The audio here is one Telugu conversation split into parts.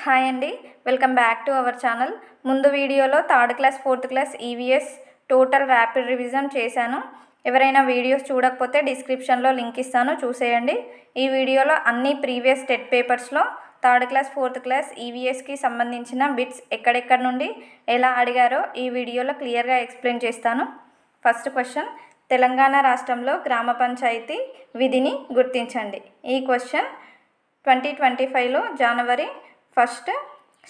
హాయ్ అండి, welcome back to our channel. ముందు వీడియోలో third class fourth class EVS total rapid revision చేశాను. ఎవరైనా వీడియోస్ చూడకపోతే డిస్క్రిప్షన్లో లింక్ ఇస్తాను, చూసేయండి. ఈ వీడియోలో అన్ని ప్రీవియస్ టెట్ పేపర్స్లో థర్డ్ క్లాస్ ఫోర్త్ క్లాస్ ఈవీఎస్కి సంబంధించిన బిట్స్ ఎక్కడెక్కడ నుండి ఎలా అడిగారో ఈ వీడియోలో క్లియర్గా ఎక్స్ప్లెయిన్ చేస్తాను. ఫస్ట్ క్వశ్చన్, తెలంగాణ రాష్ట్రంలో గ్రామ పంచాయతీ విధిని గుర్తించండి. ఈ క్వశ్చన్ 2025లో జనవరి 1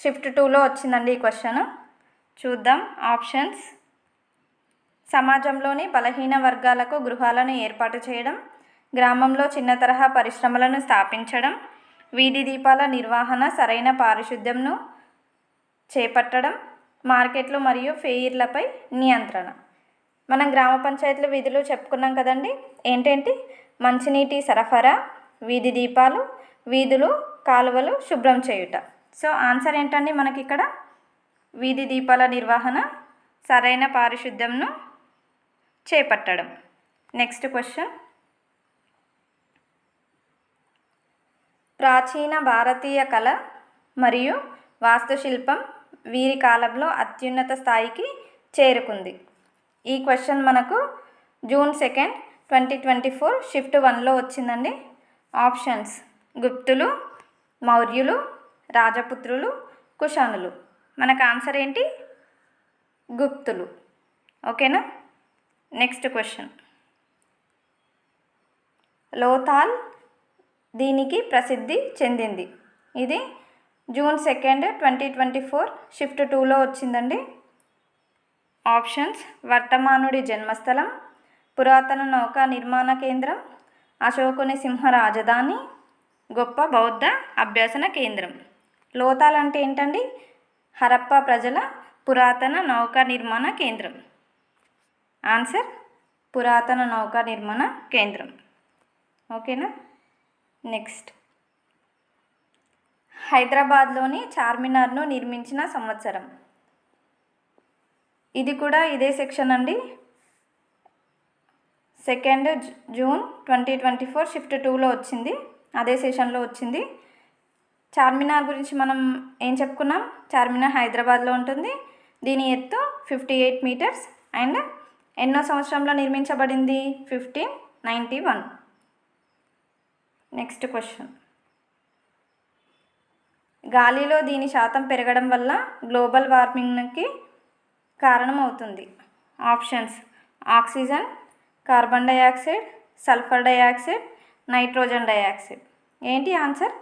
షిఫ్ట్ 2లో వచ్చిందండి. ఈ క్వశ్చన్ చూద్దాం. ఆప్షన్స్: సమాజంలోని బలహీన వర్గాలకు గృహాలను ఏర్పాటు చేయడం, గ్రామంలో చిన్న తరహా పరిశ్రమలను స్థాపించడం, వీధి దీపాల నిర్వహణ, సరైన పారిశుద్ధ్యంను చేపట్టడం, మార్కెట్లు మరియు ఫెయిర్లపై నియంత్రణ. మనం గ్రామ పంచాయతీల విధులు చెప్పుకున్నాం కదండి. ఏంటేంటి? మంచినీటి సరఫరా, వీధి దీపాలు, వీధులు కాలువలు శుభ్రం చేయుట. సో ఆన్సర్ ఏంటండి మనకి ఇక్కడ? వీధి దీపాల నిర్వహణ, సరైన పారిశుద్ధ్యంను చేపట్టడం. నెక్స్ట్ క్వశ్చన్, ప్రాచీన భారతీయ కళ మరియు వాస్తుశిల్పం వీరి కాలంలో అత్యున్నత స్థాయికి చేరుకుంది. ఈ క్వశ్చన్ మనకు జూన్ 2, 2024 షిఫ్ట్ 1లో వచ్చిందండి. ఆప్షన్స్: గుప్తులు, మౌర్యులు, రాజపుత్రులు, కుషానులు. మనకు ఆన్సర్ ఏంటి? గుప్తులు. ఓకేనా? నెక్స్ట్ క్వశ్చన్, లోథాల్ దీనికి ప్రసిద్ధి చెందింది. ఇది జూన్ 2, 2024 షిఫ్ట్ 2లో వచ్చిందండి. ఆప్షన్స్: వర్తమానుడి జన్మస్థలం, పురాతన నౌకా నిర్మాణ కేంద్రం, అశోకుని సింహ రాజధాని, గొప్ప బౌద్ధ అభ్యసన కేంద్రం. లోథాల్ అంటే ఏంటండి? హరప్పా ప్రజల పురాతన నౌకా నిర్మాణ కేంద్రం. ఆన్సర్ పురాతన నౌకా నిర్మాణ కేంద్రం. ఓకేనా? నెక్స్ట్, హైదరాబాద్లోని చార్మినార్ను నిర్మించిన సంవత్సరం. ఇది కూడా ఇదే సెక్షన్ అండి. 2 జూన్ 2024 షిఫ్ట్ 2లో వచ్చింది, అదే సెషన్లో వచ్చింది. చార్మినార్ గురించి మనం ఏం చెప్పుకున్నాం? చార్మినార్ హైదరాబాద్లో ఉంటుంది. దీని ఎత్తు 58 మీటర్స్ అండ్ ఎన్నో సంవత్సరంలో నిర్మించబడింది? 1591. నెక్స్ట్ క్వశ్చన్, గాలిలో దీని శాతం పెరగడం వల్ల గ్లోబల్ వార్మింగ్కి కారణమవుతుంది. Options: oxygen, carbon dioxide, sulphur dioxide, nitrogen dioxide. ఏంటి ఆన్సర్?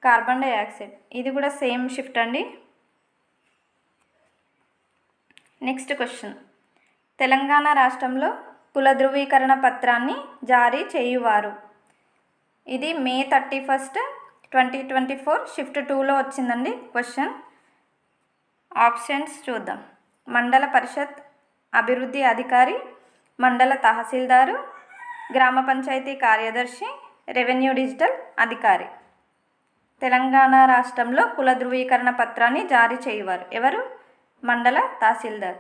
Carbon dioxide. ఇది కూడా సేమ్ షిఫ్ట్ అండి. నెక్స్ట్ క్వశ్చన్, తెలంగాణ రాష్ట్రంలో కుల ధృవీకరణ పత్రాన్ని జారీ చేయువారు. ఇది మే 31, 2024 షిఫ్ట్ 2లో వచ్చిందండి క్వశ్చన్. ఆప్షన్స్ చూద్దాం. మండల పరిషత్ అభివృద్ధి అధికారి, మండల తహసీల్దారు, గ్రామ పంచాయతీ కార్యదర్శి, రెవెన్యూ డిజిటల్ అధికారి. తెలంగాణ రాష్ట్రంలో కుల ధృవీకరణ పత్రాన్ని జారీ చేయువారు ఎవరు? మండల తహసీల్దార్.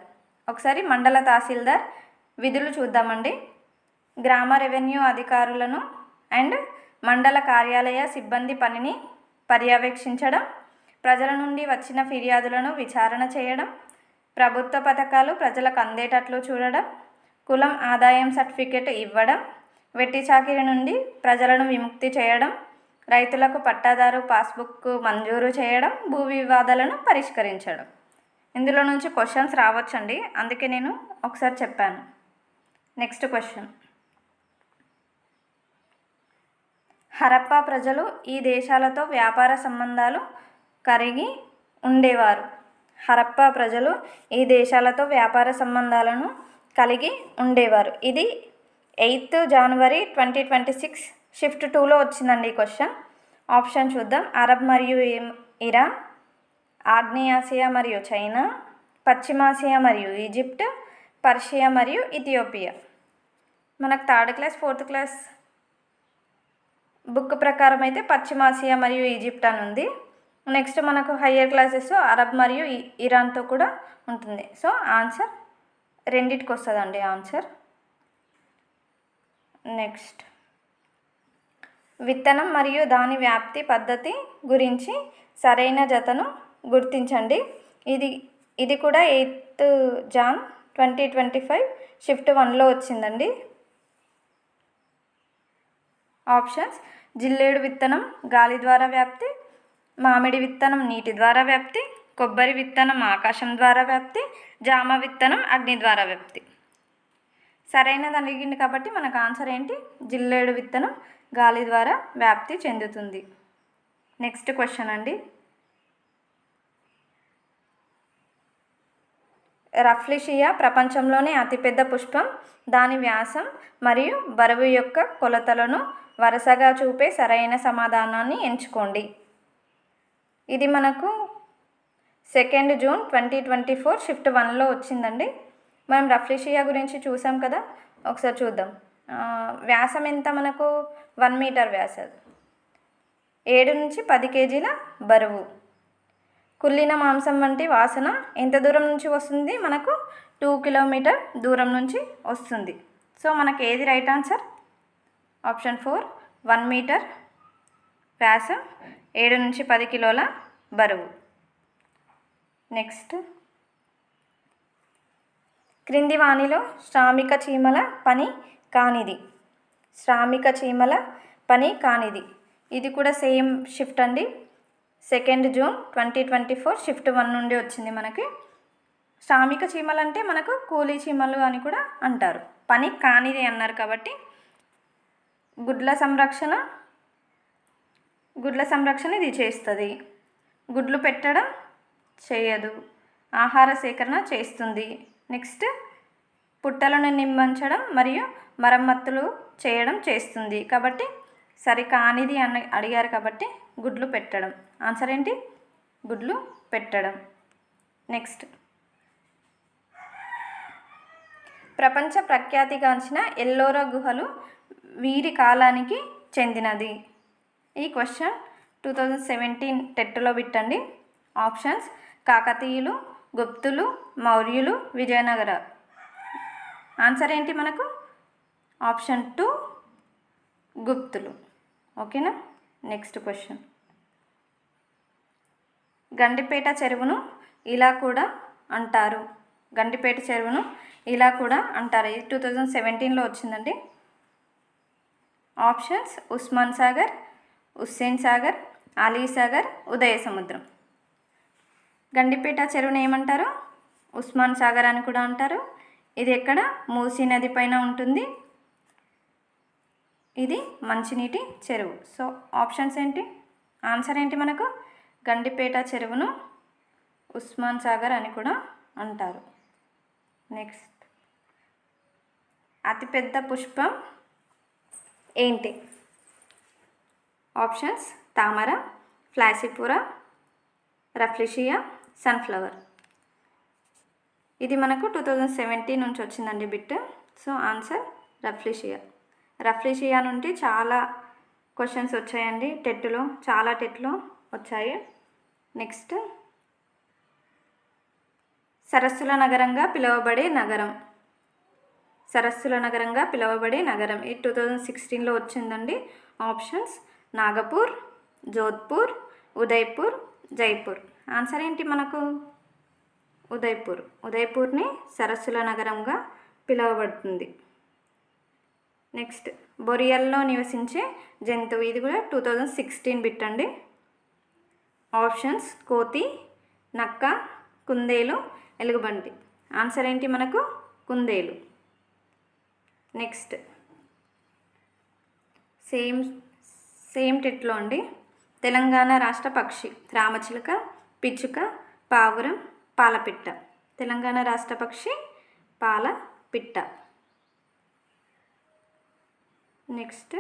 ఒకసారి మండల తహసీల్దార్ విధులు చూద్దామండి. గ్రామ రెవెన్యూ అధికారులను అండ్ మండల కార్యాలయ సిబ్బంది పనిని పర్యవేక్షించడం, ప్రజల నుండి వచ్చిన ఫిర్యాదులను విచారణ చేయడం, ప్రభుత్వ పథకాలు ప్రజలకు అందేటట్లు చూడడం, కులం ఆదాయం సర్టిఫికేట్ ఇవ్వడం, వెట్టి చాకిరి నుండి ప్రజలను విముక్తి చేయడం, రైతులకు పట్టాదారు పాస్బుక్ మంజూరు చేయడం, భూ వివాదాలను పరిష్కరించడం. ఇందులో నుంచి క్వశ్చన్స్ రావచ్చండి, అందుకే నేను ఒకసారి చెప్పాను. నెక్స్ట్ క్వశ్చన్, హరప్పా ప్రజలు ఈ దేశాలతో వ్యాపార సంబంధాలు కలిగి ఉండేవారు. హరప్పా ప్రజలు ఈ దేశాలతో వ్యాపార సంబంధాలను కలిగి ఉండేవారు. ఇది 8 జనవరి 2026 షిఫ్ట్ 2లో వచ్చిందండి ఈ క్వశ్చన్. ఆప్షన్ చూద్దాం. అరబ్ మరియు ఇరాన్, ఆగ్నేయాసియా మరియు చైనా, పశ్చిమాసియా మరియు ఈజిప్ట్, పర్షియా మరియు ఇథియోపియా. మనకు third class fourth class book ప్రకారం అయితే పశ్చిమాసియా మరియు ఈజిప్ట్ అని ఉంది. నెక్స్ట్ మనకు హయ్యర్ క్లాసెస్ అరబ్ మరియు ఇరాన్తో కూడా ఉంటుంది. సో ఆన్సర్ రెండిటికి వస్తుందండి ఆన్సర్. నెక్స్ట్, విత్తనం మరియు దాని వ్యాప్తి పద్ధతి గురించి సరైన జతను గుర్తించండి. ఇది కూడా 8th జాన్ 2025 షిఫ్ట్ 1లో వచ్చిందండి. ఆప్షన్స్: జిల్లేడు విత్తనం గాలి ద్వారా వ్యాప్తి, మామిడి విత్తనం నీటి ద్వారా వ్యాప్తి, కొబ్బరి విత్తనం ఆకాశం ద్వారా వ్యాప్తి, జామ విత్తనం అగ్ని ద్వారా వ్యాప్తి. సరైనది అడిగింది కాబట్టి మనకు ఆన్సర్ ఏంటి? జిల్లేడు విత్తనం గాలి ద్వారా వ్యాప్తి చెందుతుంది. నెక్స్ట్ క్వశ్చన్ అండి. రఫ్లీషియా ప్రపంచంలోనే అతిపెద్ద పుష్పం. దాని వ్యాసం మరియు బరువు యొక్క కొలతలను వరుసగా చూపే సరైన సమాధానాన్ని ఎంచుకోండి. ఇది మనకు 2nd జూన్ 2024 షిఫ్ట్ 1లో వచ్చిందండి. మనం రఫ్లీషియా గురించి చూసాం కదా, ఒకసారి చూద్దాం. వ్యాసం ఎంత మనకు? 1 మీటర్ వ్యాసం, 7 నుంచి 10 కేజీల బరువు. కుళ్ళిన మాంసం వంటి వాసన ఎంత దూరం నుంచి వస్తుంది? మనకు 2 కిలోమీటర్ దూరం నుంచి వస్తుంది. సో మనకు ఏది రైట్ ఆన్సర్? ఆప్షన్ 4, 1 మీటర్ వ్యాసం, 7 నుంచి 10 కిలోల బరువు. నెక్స్ట్, క్రింది వాణిలో శ్రామిక చీమల పని కానిది. శ్రామిక చీమల పని కానిది. ఇది కూడా సేమ్ షిఫ్ట్ అండి. 2nd జూన్ 2024 షిఫ్ట్ 1 నుండి వచ్చింది మనకి. శ్రామిక చీమలు అంటే మనకు కూలీ చీమలు అని కూడా అంటారు. పని కానిది అన్నారు కాబట్టి గుడ్ల సంరక్షణ ఇది చేస్తుంది. గుడ్లు పెట్టడం చేయదు. ఆహార సేకరణ చేస్తుంది. నెక్స్ట్, పుట్టలను నిర్మించడం మరియు మరమ్మతులు చేయడం చేస్తుంది. కాబట్టి సరికానిది అని అడిగారు కాబట్టి గుడ్లు పెట్టడం. ఆన్సర్ ఏంటి? గుడ్లు పెట్టడం. నెక్స్ట్, ప్రపంచ ప్రఖ్యాతిగాంచిన ఎల్లోరా గుహలు వీరి కాలానికి చెందినది. ఈ క్వశ్చన్ 2017 టెట్లో బిట్టండి. ఆప్షన్స్: కాకతీయులు, గుప్తులు, మౌర్యులు, విజయనగర. ఆన్సర్ ఏంటి మనకు? ఆప్షన్ 2, గుప్తులు. ఓకేనా? Next question. గండిపేట చెరువును ఇలా కూడా అంటారు. గండిపేట చెరువును ఇలా కూడా అంటారు. ఇది 2017లో వచ్చిందండి. ఆప్షన్స్: ఉస్మాన్ సాగర్, హుస్సేన్ సాగర్, అలీ సాగర్, ఉదయ సముద్రం. గండిపేట చెరువును ఏమంటారు? ఉస్మాన్ సాగర్ అని కూడా అంటారు. ఇది ఎక్కడ? మూసీ నది పైన ఉంటుంది. ఇది మంచినీటి చెరువు. సో ఆప్షన్స్ ఏంటి? ఆన్సర్ ఏంటి మనకు? గండిపేట చెరువును ఉస్మాన్ సాగర్ అని కూడా అంటారు. నెక్స్ట్, అతిపెద్ద పుష్పం ఏంటి? ఆప్షన్స్: తామర, ఫ్లాసిపురా, రఫ్లీషియా, సన్ఫ్లవర్. ఇది మనకు 2017 నుంచి వచ్చిందండి bit. So answer Rafflesia. Rafflesia నుండి చాలా క్వశ్చన్స్ వచ్చాయండి టెట్లో, చాలా టెట్లో వచ్చాయి. నెక్స్ట్, సరస్సుల నగరంగా పిలువబడే నగరం. సరస్సుల నగరంగా పిలువబడే నగరం. ఇది 2016లో వచ్చిందండి. ఆప్షన్స్: నాగపూర్, జోధ్పూర్, ఉదయ్పూర్, జైపూర్. ఆన్సర్ ఏంటి మనకు? ఉదయ్పూర్. ఉదయ్పూర్ని సరస్సుల నగరంగా పిలువబడుతుంది. నెక్స్ట్, బొరియల్లో నివసించే జంతువు. ఇది కూడా 2016 బిట్ అండి. ఆప్షన్స్: కోతి, నక్క, కుందేలు, ఎలుగుబంటి. ఆన్సర్ ఏంటి మనకు? కుందేలు. నెక్స్ట్, సేమ్ టెట్లో అండి. తెలంగాణ రాష్ట్ర పక్షి. రామచిలుక, పిచ్చుక, పావురం, పాలపిట్ట. తెలంగాణ రాష్ట్ర పక్షి పాలపిట్ట. నెక్స్ట్,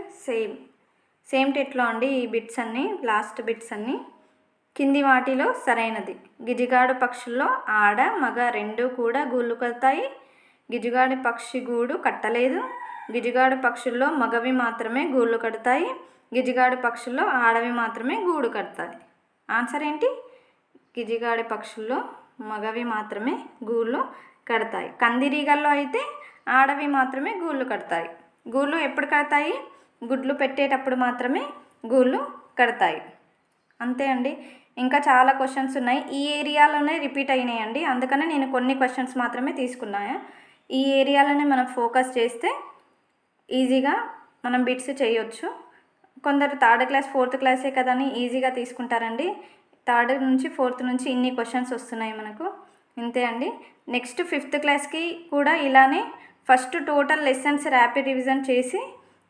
సేమ్ టెట్లో అండి ఈ బిట్స్ అన్నీ, లాస్ట్ బిట్స్ అన్నీ. కింది వాటిలో సరైనది. గిజిగాడు పక్షుల్లో ఆడ మగ రెండు కూడా గూళ్ళు కడతాయి. గిజిగాడి పక్షి గూడు కట్టలేదు. గిజిగాడు పక్షుల్లో మగవి మాత్రమే గూళ్ళు కడతాయి. గిజిగాడి పక్షుల్లో ఆడవి మాత్రమే గూడు కడతాయి. ఆన్సర్ ఏంటి? గిజిగాడి పక్షుల్లో మగవి మాత్రమే గూళ్ళు కడతాయి. కందిరీగల్లో అయితే ఆడవి మాత్రమే గూళ్ళు కడతాయి. గూళ్ళు ఎప్పుడు కడతాయి? గుడ్లు పెట్టేటప్పుడు మాత్రమే గూళ్ళు కడతాయి. అంతే అండి. ఇంకా చాలా క్వశ్చన్స్ ఉన్నాయి. ఈ ఏరియాలోనే రిపీట్ అయినాయండి, అందుకనే నేను కొన్ని క్వశ్చన్స్ మాత్రమే తీసుకున్నాను. ఈ ఏరియాలోనే మనం ఫోకస్ చేస్తే ఈజీగా మనం బిట్స్ చేయొచ్చు. కొందరు థర్డ్ క్లాస్ ఫోర్త్ క్లాసే కదా అని ఈజీగా తీసుకుంటారండి. థర్డ్ నుంచి ఫోర్త్ నుంచి ఇన్ని క్వశ్చన్స్ వస్తున్నాయి మనకు. ఇంతే అండి. నెక్స్ట్ 5th క్లాస్కి కూడా ఇలానే first total lessons rapid revision చేసి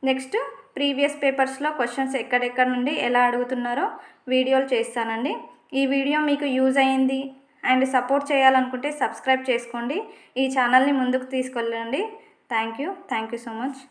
నెక్స్ట్ ప్రీవియస్ పేపర్స్లో క్వశ్చన్స్ ఎక్కడెక్కడ నుండి ఎలా అడుగుతున్నారో వీడియోలు చేస్తానండి. ఈ వీడియో మీకు యూజ్ అయ్యింది అండ్ సపోర్ట్ చేయాలనుకుంటే సబ్స్క్రైబ్ చేసుకోండి. ఈ ఛానల్ని ముందుకు తీసుకెళ్ళండి. Thank you so much.